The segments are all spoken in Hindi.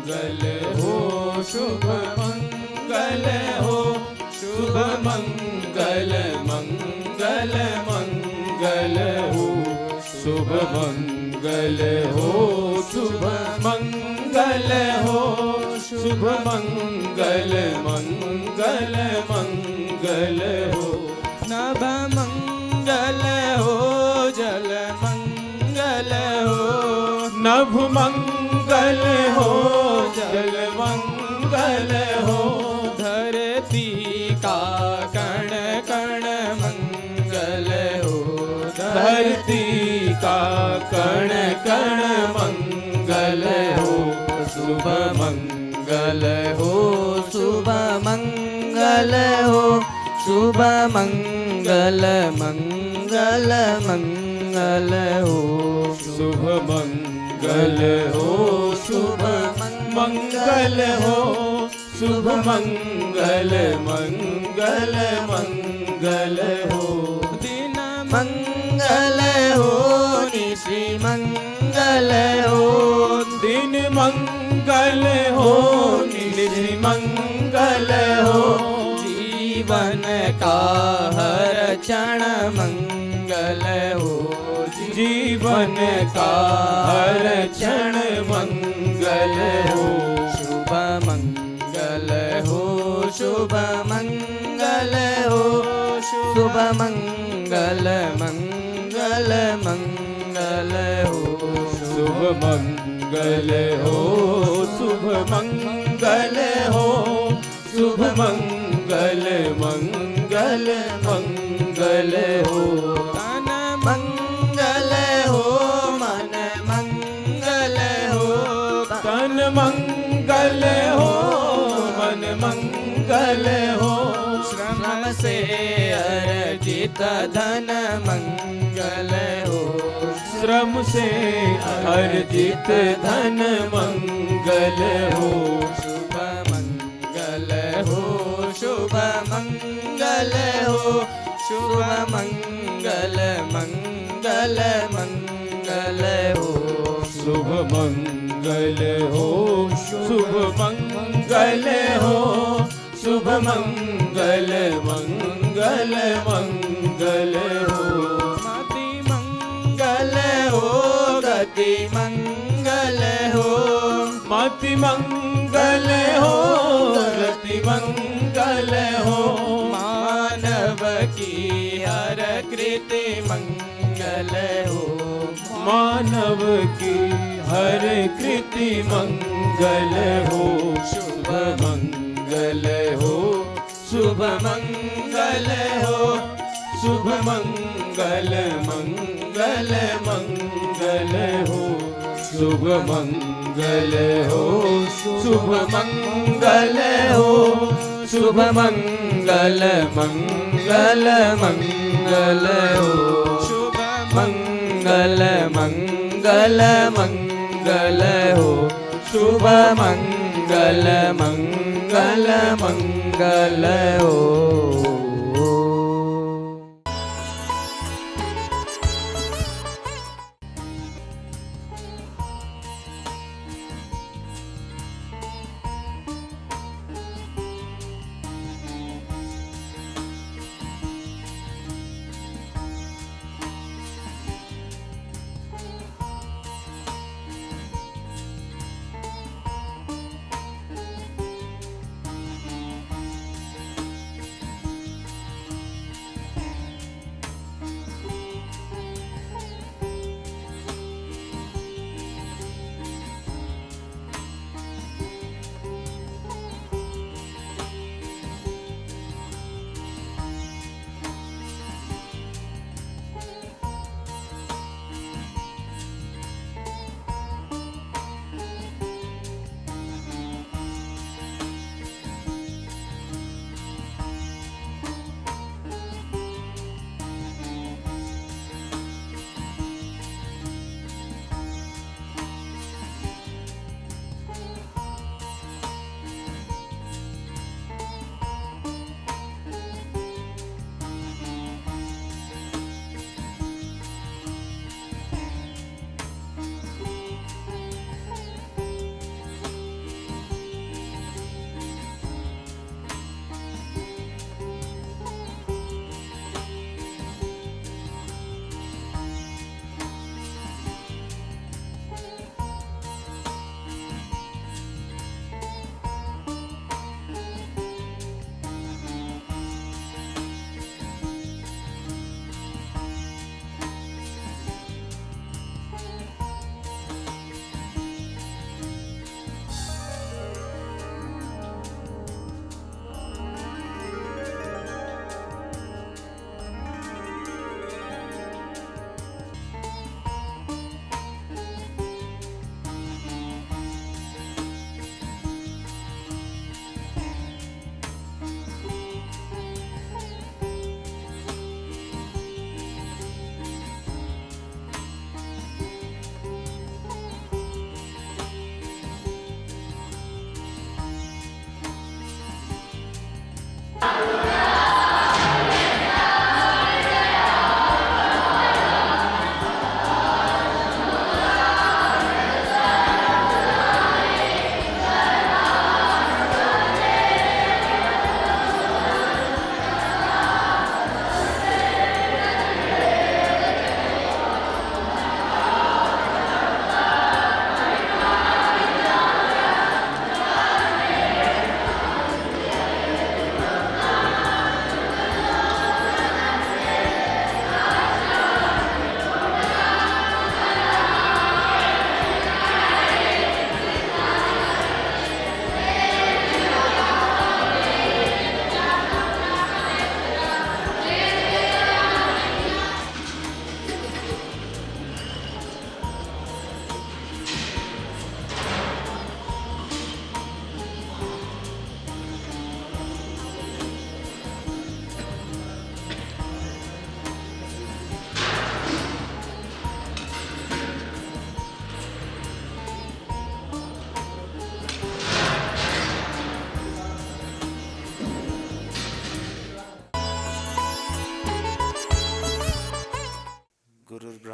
मंगल हो, शुभ मंगल हो, शुभ मंगल मंगल मंगल हो, शुभ मंगल हो, शुभ मंगल हो, शुभ मंगल मंगल मंगल हो, नभ मंगल हो, जल मंगल हो, नभ मंगल हो, जल मंगल हो, धरती का कण कण मंगल हो, धरती का कण कण मंगल हो, शुभ मंगल हो, शुभ मंगल हो, शुभ मंगल मंगल मंगल हो, शुभ मंगल हो, शुभ मंगल हो, शुभ मंगल मंगल मंगल हो, दिन मंगल हो, निशि मंगल हो, दिन मंगल हो, निशि मंगल हो, जीवन का हर क्षण मंगल हो, जीवन का हर क्षण मंगल हो, शुभ मंगल हो, शुभ मंगल हो, शुभ मंगल मंगल मंगल हो, शुभ मंगल हो, शुभ मंगल हो, शुभ मंगल मंगल मंगल हो, तन मंगल हो, मन मंगल हो, तन मंगल हो, मन मंगल हो, श्रम से अर्जित धन मंगल हो, श्रम से अर्जित धन मंगल हो, शुभ मंगल हो, शुभ मंगल हो, शुभ मंगल मंगल मंगल हो, शुभ मंगल हो, शुभ मंगल हो, शुभ मंगल मंगल मंगल हो, मति मंगल हो, गति मंगल हो, मति मंगल हो, गति मंगल हो, मानव की हर कृति मंगल हो, मानव की हर कृति मंगल हो, शुभ मंगल हो, शुभ मंगल हो, शुभ मंगल मंगल मंगल हो, शुभ मंगल हो, शुभ मंगल हो, शुभ मंगल मंगल मंगल हो, शुभ मंगल मंगल मंगल हो, शुभ मंगल मंगल मंगल हो।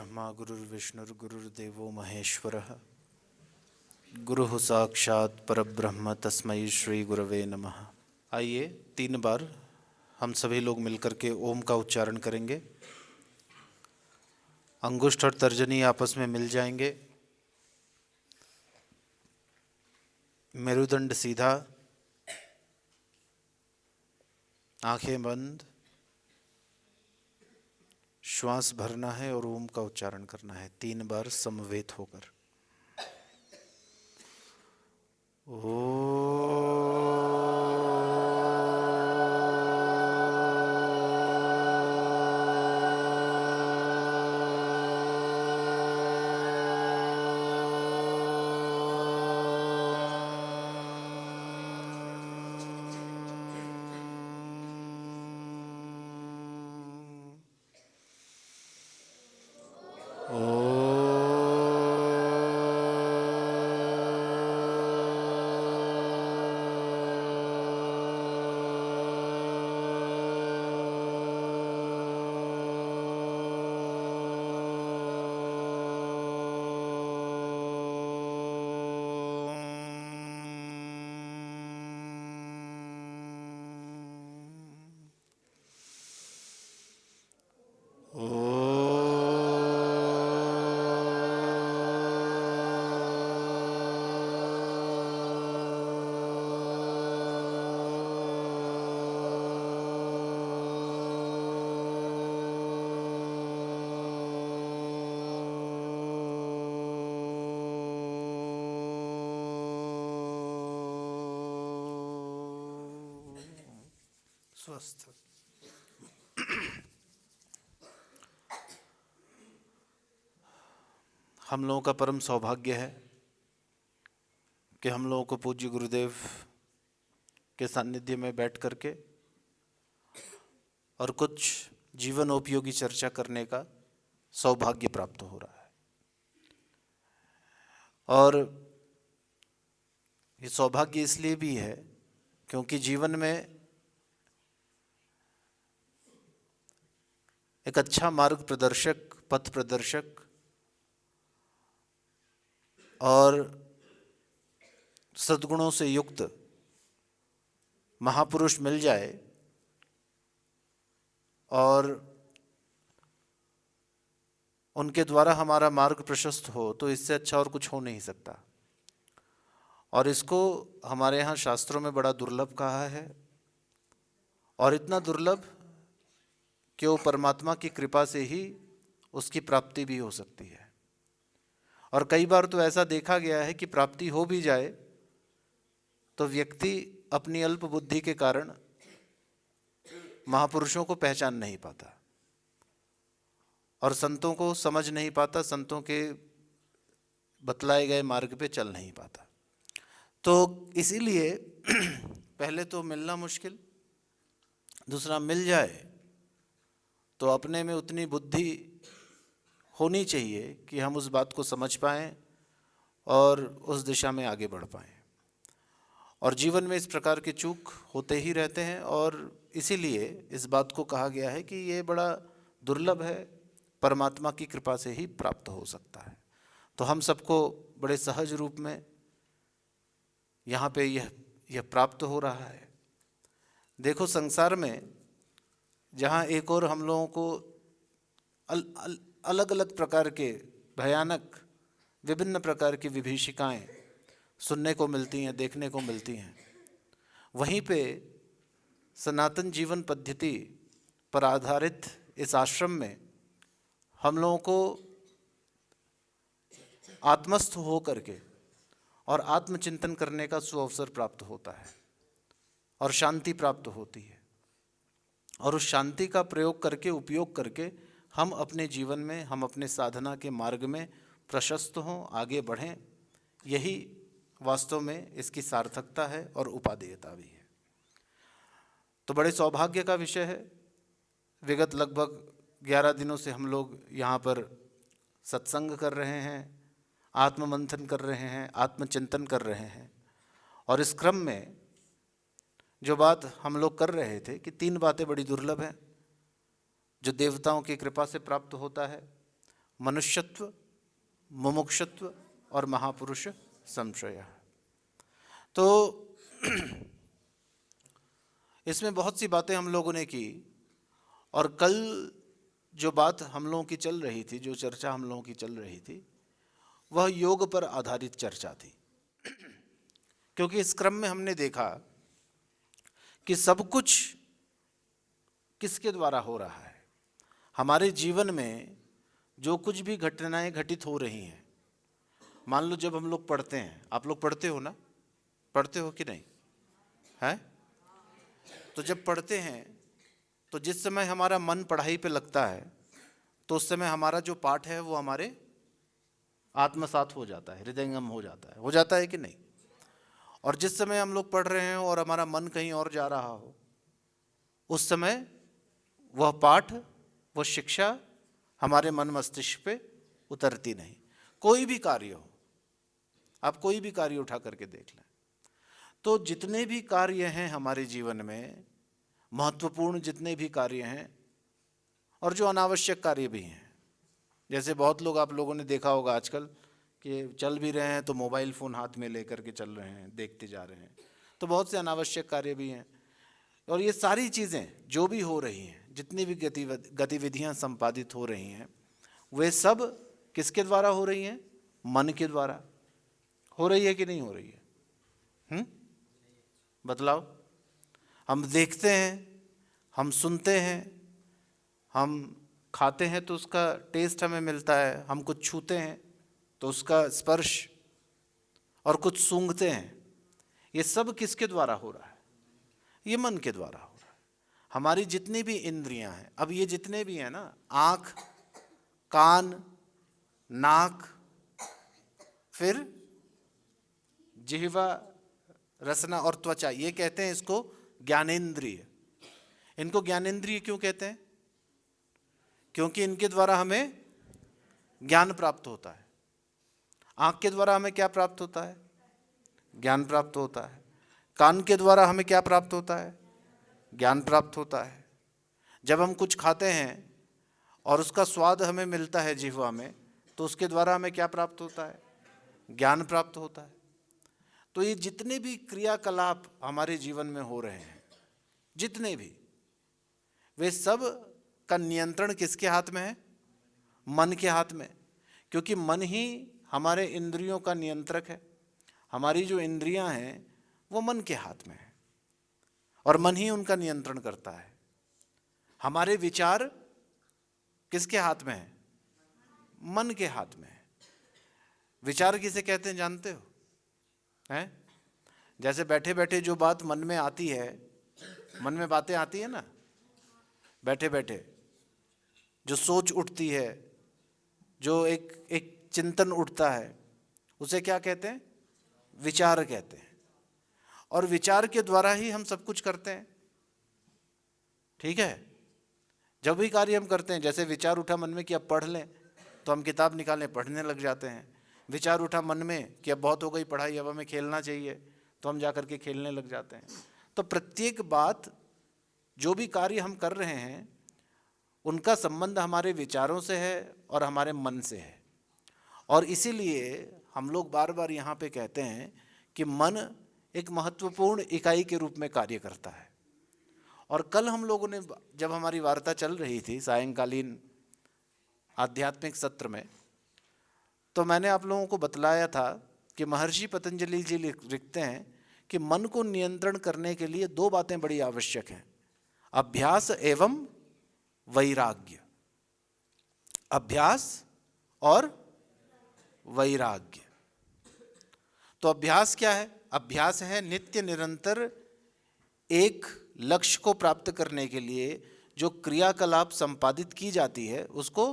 गुरुर्ब्रह्मा गुरुर्विष्णुर्गुरुर्देवो महेश्वरः गुरुः साक्षात् परब्रह्म तस्मै श्री गुरवे नमः। आइए 3 बार हम सभी लोग मिलकर के ओम का उच्चारण करेंगे। अंगुष्ठ और तर्जनी आपस में मिल जाएंगे। मेरुदंड सीधा, आंखें बंद, श्वास भरना है और ओम का उच्चारण करना है 3 बार समवेत होकर। स्वस्थ। हम लोगों का परम सौभाग्य है कि हम लोगों को पूज्य गुरुदेव के सानिध्य में बैठ करके और कुछ जीवनोपयोगी चर्चा करने का सौभाग्य प्राप्त हो रहा है। और ये सौभाग्य इसलिए भी है क्योंकि जीवन में एक अच्छा मार्ग प्रदर्शक, पथ प्रदर्शक और सद्गुणों से युक्त महापुरुष मिल जाए और उनके द्वारा हमारा मार्ग प्रशस्त हो तो इससे अच्छा और कुछ हो नहीं सकता। और इसको हमारे यहाँ शास्त्रों में बड़ा दुर्लभ कहा है, और इतना दुर्लभ कि वो परमात्मा की कृपा से ही उसकी प्राप्ति भी हो सकती है। और कई बार तो ऐसा देखा गया है कि प्राप्ति हो भी जाए तो व्यक्ति अपनी अल्प बुद्धि के कारण महापुरुषों को पहचान नहीं पाता और संतों को समझ नहीं पाता, संतों के बतलाए गए मार्ग पे चल नहीं पाता। तो इसीलिए पहले तो मिलना मुश्किल, दूसरा मिल जाए तो अपने में उतनी बुद्धि होनी चाहिए कि हम उस बात को समझ पाएं और उस दिशा में आगे बढ़ पाएं। और जीवन में इस प्रकार के चूक होते ही रहते हैं और इसीलिए इस बात को कहा गया है कि ये बड़ा दुर्लभ है, परमात्मा की कृपा से ही प्राप्त हो सकता है। तो हम सबको बड़े सहज रूप में यहाँ पे यह प्राप्त हो रहा है। देखो, संसार में जहाँ एक और हम लोगों को अलग अलग प्रकार के भयानक विभिन्न प्रकार की विभीषिकाएं सुनने को मिलती हैं, देखने को मिलती हैं, वहीं पे सनातन जीवन पद्धति पर आधारित इस आश्रम में हम लोगों को आत्मस्थ हो करके और आत्मचिंतन करने का सुअवसर प्राप्त होता है और शांति प्राप्त होती है। और उस शांति का प्रयोग करके, उपयोग करके हम अपने जीवन में, हम अपने साधना के मार्ग में प्रशस्त हों, आगे बढ़ें। यही वास्तव में इसकी सार्थकता है और उपादेयता भी है। तो बड़े सौभाग्य का विषय है। विगत लगभग 11 दिनों से हम लोग यहाँ पर सत्संग कर रहे हैं, आत्ममंथन कर रहे हैं, आत्मचिंतन कर रहे हैं। और इस क्रम में जो बात हम लोग कर रहे थे कि 3 बातें बड़ी दुर्लभ हैं जो देवताओं की कृपा से प्राप्त होता है। मनुष्यत्व, मुमुक्षुत्व और महापुरुष संशय। तो इसमें बहुत सी बातें हम लोगों ने की, और कल जो बात हम लोगों की चल रही थी, जो चर्चा हम लोगों की चल रही थी, वह योग पर आधारित चर्चा थी। क्योंकि इस क्रम में हमने देखा कि सब कुछ किसके द्वारा हो रहा है। हमारे जीवन में जो कुछ भी घटनाएं घटित हो रही हैं, मान लो जब हम लोग पढ़ते हैं, आप लोग पढ़ते हो ना, पढ़ते हो कि नहीं है? तो जब पढ़ते हैं तो जिस समय हमारा मन पढ़ाई पे लगता है तो उस समय हमारा जो पाठ है वो हमारे आत्मसात हो जाता है, हृदयंगम हो जाता है कि नहीं? और जिस समय हम लोग पढ़ रहे हैं और हमारा मन कहीं और जा रहा हो, उस समय वह पाठ, वह शिक्षा हमारे मन मस्तिष्क पे उतरती नहीं। कोई भी कार्य हो, आप कोई भी कार्य उठा करके देख लें, तो जितने भी कार्य हैं हमारे जीवन में, महत्वपूर्ण जितने भी कार्य हैं और जो अनावश्यक कार्य भी हैं, जैसे बहुत लोग, आप लोगों ने देखा होगा आजकल कि चल भी रहे हैं तो मोबाइल फ़ोन हाथ में लेकर के चल रहे हैं, देखते जा रहे हैं, तो बहुत से अनावश्यक कार्य भी हैं। और ये सारी चीज़ें जो भी हो रही हैं, जितनी भी गतिविधियां संपादित हो रही हैं, वे सब किसके द्वारा हो रही हैं? मन के द्वारा हो रही है कि नहीं हो रही है? बतलाओ। हम देखते हैं, हम सुनते हैं, हम खाते हैं तो उसका टेस्ट हमें मिलता है, हम कुछ छूते हैं तो उसका स्पर्श, और कुछ सूंघते हैं, ये सब किसके द्वारा हो रहा है? ये मन के द्वारा हो रहा है। हमारी जितनी भी इंद्रियां हैं, अब ये जितने भी हैं ना, आँख, कान, नाक, फिर जिह्वा, रसना और त्वचा, ये कहते हैं इसको ज्ञानेंद्रिय। इनको ज्ञानेंद्रिय क्यों कहते हैं? क्योंकि इनके द्वारा हमें ज्ञान प्राप्त होता है। आँख के द्वारा हमें क्या प्राप्त होता है? ज्ञान प्राप्त होता है। कान के द्वारा हमें क्या प्राप्त होता है? ज्ञान प्राप्त होता है। जब हम कुछ खाते हैं और उसका स्वाद हमें मिलता है जिह्वा में, तो उसके द्वारा हमें क्या प्राप्त होता है? ज्ञान प्राप्त होता है। तो ये जितने भी क्रियाकलाप हमारे जीवन में हो रहे हैं, जितने भी, वे सब का नियंत्रण किसके हाथ में है? मन के हाथ में। क्योंकि मन ही हमारे इंद्रियों का नियंत्रक है। हमारी जो इंद्रियां हैं वो मन के हाथ में है और मन ही उनका नियंत्रण करता है। हमारे विचार किसके हाथ में है? मन के हाथ में है। विचार किसे कहते हैं जानते हो? हैं? जैसे बैठे बैठे जो बात मन में आती है, मन में बातें आती है ना, बैठे बैठे जो सोच उठती है, जो एक चिंतन उठता है, उसे क्या कहते हैं? विचार कहते हैं। और विचार के द्वारा ही हम सब कुछ करते हैं। ठीक है? जब भी कार्य हम करते हैं, जैसे विचार उठा मन में कि अब पढ़ लें, तो हम किताब निकालें, पढ़ने लग जाते हैं। विचार उठा मन में कि अब बहुत हो गई पढ़ाई, अब हमें खेलना चाहिए, तो हम जा कर के खेलने लग जाते हैं। तो प्रत्येक बात, जो भी कार्य हम कर रहे हैं, उनका संबंध हमारे विचारों से है और हमारे मन से है। और इसीलिए हम लोग बार बार यहाँ पे कहते हैं कि मन एक महत्वपूर्ण इकाई के रूप में कार्य करता है। और कल हम लोगों ने, जब हमारी वार्ता चल रही थी सायंकालीन आध्यात्मिक सत्र में, तो मैंने आप लोगों को बतलाया था कि महर्षि पतंजलि जी लिखते हैं कि मन को नियंत्रण करने के लिए दो बातें बड़ी आवश्यक हैं: अभ्यास एवं वैराग्य। अभ्यास और वैराग्य। तो अभ्यास क्या है? अभ्यास है नित्य निरंतर एक लक्ष्य को प्राप्त करने के लिए जो क्रियाकलाप संपादित की जाती है, उसको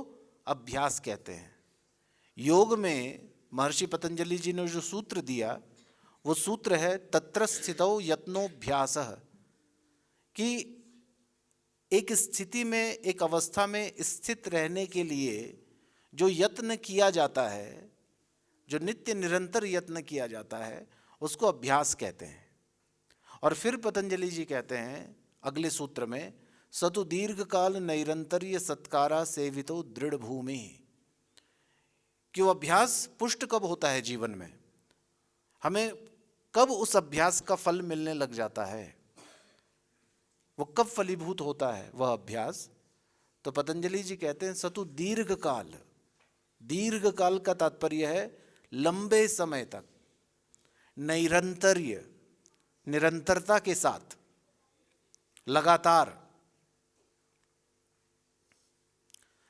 अभ्यास कहते हैं। योग में महर्षि पतंजलि जी ने जो सूत्र दिया, वो सूत्र है तत्र स्थितौ यत्नोभ्यासः, कि एक स्थिति में, एक अवस्था में स्थित रहने के लिए जो यत्न किया जाता है, जो नित्य निरंतर यत्न किया जाता है, उसको अभ्यास कहते हैं। और फिर पतंजलि जी कहते हैं अगले सूत्र में, सतु दीर्घ काल नैरंतर्य सत्कारा सेवितो दृढ़ भूमि। कि वो अभ्यास पुष्ट कब होता है जीवन में, हमें कब उस अभ्यास का फल मिलने लग जाता है, वो कब फलीभूत होता है वह अभ्यास। तो पतंजलि जी कहते हैं सतु दीर्घ काल। दीर्घ काल का तात्पर्य है लंबे समय तक, नैरंतर्य, निरंतरता के साथ, लगातार।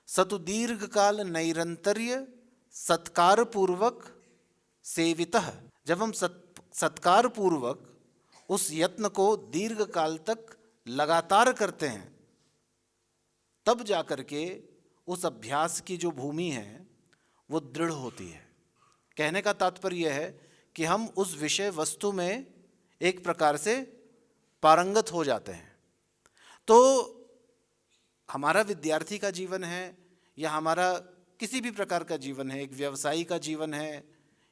सतु दीर्घ काल नैरंतर्य सत्कार पूर्वक सेवितः। जब हम सत्कार पूर्वक उस यत्न को दीर्घ काल तक लगातार करते हैं, तब जाकर के उस अभ्यास की जो भूमि है वो दृढ़ होती है। कहने का तात्पर्य है कि हम उस विषय वस्तु में एक प्रकार से पारंगत हो जाते हैं। तो हमारा विद्यार्थी का जीवन है या हमारा किसी भी प्रकार का जीवन है, एक व्यवसायी का जीवन है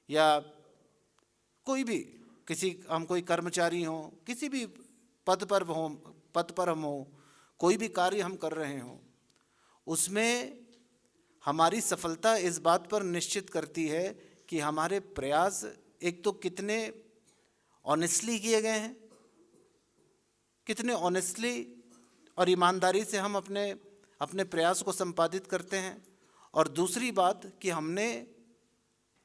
या कोई भी, हम कोई कर्मचारी हों, किसी भी पद पर हम हों, कोई भी कार्य हम कर रहे हों, उसमें हमारी सफलता इस बात पर निश्चित करती है कि हमारे प्रयास एक तो कितने ऑनेस्टली किए गए हैं, कितने ऑनेस्टली और ईमानदारी से हम अपने प्रयास को संपादित करते हैं, और दूसरी बात कि हमने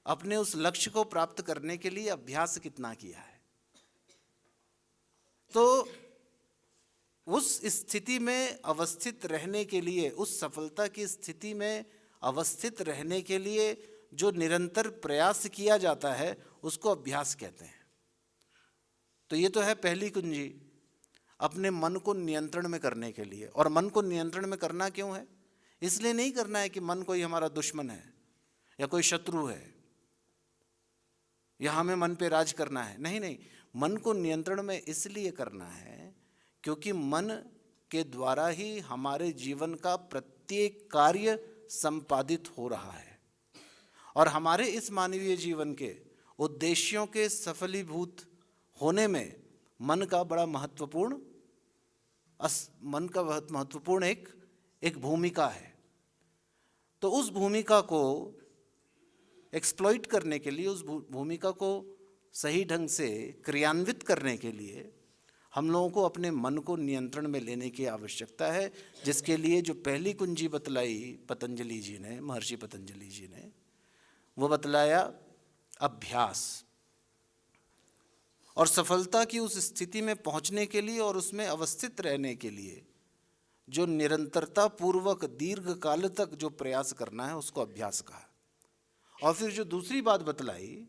अपने उस लक्ष्य को प्राप्त करने के लिए अभ्यास कितना किया है। तो उस स्थिति में अवस्थित रहने के लिए, उस सफलता की स्थिति में अवस्थित रहने के लिए जो निरंतर प्रयास किया जाता है उसको अभ्यास कहते हैं। तो ये तो है पहली कुंजी, अपने मन को नियंत्रण में करने के लिए। और मन को नियंत्रण में करना क्यों है? इसलिए नहीं करना है कि मन कोई हमारा दुश्मन है या कोई शत्रु है या हमें मन पे राज करना है। नहीं नहीं, मन को नियंत्रण में इसलिए करना है क्योंकि मन के द्वारा ही हमारे जीवन का प्रत्येक कार्य संपादित हो रहा है, और हमारे इस मानवीय जीवन के उद्देश्यों के सफलीभूत होने में मन का बड़ा महत्वपूर्ण एक भूमिका है। तो उस भूमिका को एक्सप्लॉइट करने के लिए, उस भूमिका को सही ढंग से क्रियान्वित करने के लिए हम लोगों को अपने मन को नियंत्रण में लेने की आवश्यकता है, जिसके लिए जो पहली कुंजी बतलाई पतंजलि जी ने, महर्षि पतंजलि जी ने, वो बतलाया अभ्यास। और सफलता की उस स्थिति में पहुंचने के लिए और उसमें अवस्थित रहने के लिए जो निरंतरता पूर्वक दीर्घ काल तक जो प्रयास करना है उसको अभ्यास कहा। और फिर जो दूसरी बात बतलाई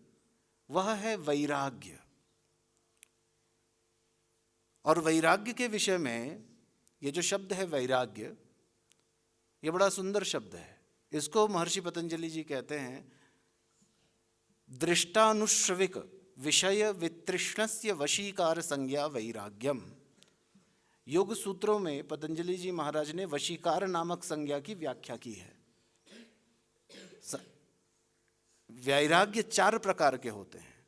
वह है वैराग्य। और वैराग्य के विषय में ये जो शब्द है वैराग्य, ये बड़ा सुंदर शब्द है। इसको महर्षि पतंजलि जी कहते हैं दृष्टानुश्रविक विषय वितृष्णस्य वशीकार संज्ञा वैराग्यम। योग सूत्रों में पतंजलि जी महाराज ने वशीकार नामक संज्ञा की व्याख्या की है। वैराग्य 4 प्रकार के होते हैं।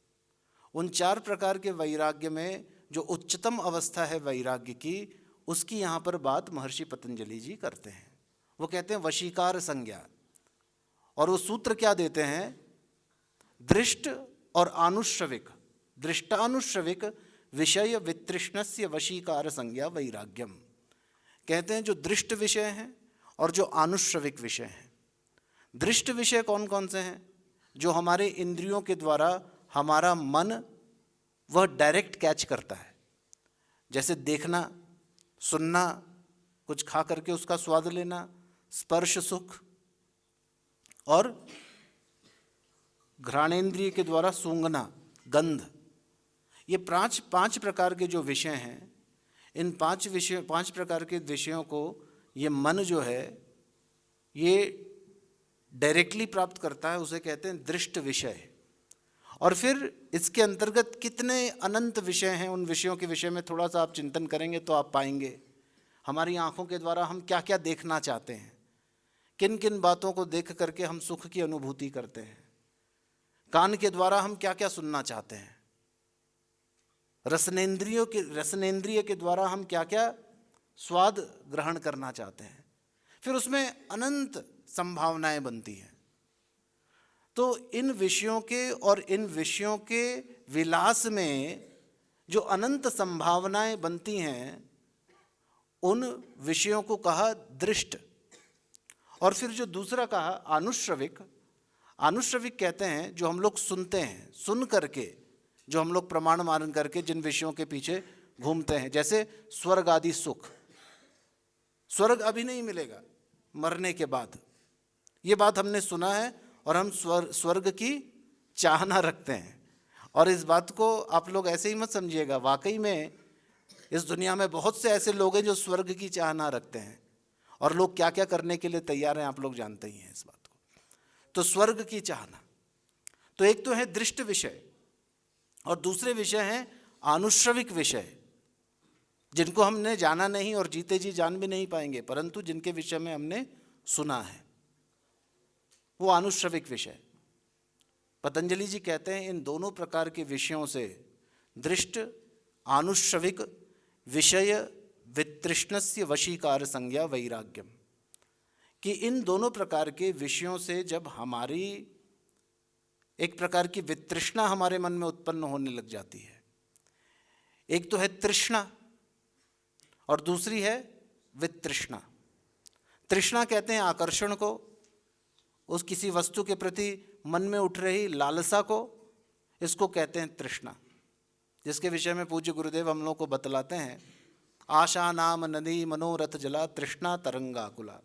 उन 4 प्रकार के वैराग्य में जो उच्चतम अवस्था है वैराग्य की, उसकी यहाँ पर बात महर्षि पतंजलि जी करते हैं। वो कहते हैं वशीकार संज्ञा, और वो सूत्र क्या देते हैं? दृष्ट और आनुश्रविक, दृष्टानुश्रविक विषय वितृष्णस्य वशीकार संज्ञा वैराग्यम। कहते हैं जो दृष्ट विषय हैं और जो आनुश्रविक विषय हैं। दृष्ट विषय कौन कौन से हैं? जो हमारे इंद्रियों के द्वारा हमारा मन वह डायरेक्ट कैच करता है, जैसे देखना, सुनना, कुछ खा करके उसका स्वाद लेना, स्पर्श सुख, और घ्राणेन्द्रिय के द्वारा सूंघना, गंध। ये 5 प्रकार के जो विषय हैं, इन 5 प्रकार के विषयों को ये मन जो है ये डायरेक्टली प्राप्त करता है, उसे कहते हैं दृष्ट विषय। और फिर इसके अंतर्गत कितने अनंत विषय हैं, उन विषयों के विषय में थोड़ा सा आप चिंतन करेंगे तो आप पाएंगे हमारी आँखों के द्वारा हम क्या क्या देखना चाहते हैं, किन किन बातों को देख करके हम सुख की अनुभूति करते हैं, कान के द्वारा हम क्या क्या सुनना चाहते हैं, रसनेन्द्रिय के द्वारा हम क्या क्या स्वाद ग्रहण करना चाहते हैं। फिर उसमें अनंत संभावनाएं बनती हैं। तो इन विषयों के और इन विषयों के विलास में जो अनंत संभावनाएं बनती हैं, उन विषयों को कहा दृष्ट। और फिर जो दूसरा कहा आनुश्रविक। आनुश्रविक कहते हैं जो हम लोग सुनते हैं, सुन करके जो हम लोग प्रमाण मान करके जिन विषयों के पीछे घूमते हैं, जैसे स्वर्ग आदि सुख। स्वर्ग अभी नहीं मिलेगा, मरने के बाद, ये बात हमने सुना है और हम स्वर्ग की चाहना रखते हैं। और इस बात को आप लोग ऐसे ही मत समझिएगा, वाकई में इस दुनिया में बहुत से ऐसे लोग हैं जो स्वर्ग की चाहना रखते हैं, और लोग क्या क्या करने के लिए तैयार हैं आप लोग जानते ही हैं इस बात को। तो स्वर्ग की चाहना, तो एक तो है दृष्ट विषय और दूसरे विषय हैं आनुश्रविक विषय, जिनको हमने जाना नहीं और जीते जी जान भी नहीं पाएंगे, परंतु जिनके विषय में हमने सुना है, वो आनुश्रविक विषय। पतंजलि जी कहते हैं इन दोनों प्रकार के विषयों से, दृष्ट आनुश्रविक विषय वितृष्णस्य वशीकार संज्ञा वैराग्यम, कि इन दोनों प्रकार के विषयों से जब हमारी एक प्रकार की वितृष्णा हमारे मन में उत्पन्न होने लग जाती है, एक तो है तृष्णा और दूसरी है वितृष्णा। तृष्णा कहते हैं आकर्षण को, उस किसी वस्तु के प्रति मन में उठ रही लालसा को, इसको कहते हैं तृष्णा, जिसके विषय में पूज्य गुरुदेव हम लोग को बतलाते हैं, आशा नाम नदी मनोरथ जला तृष्णा तरंगाकुला।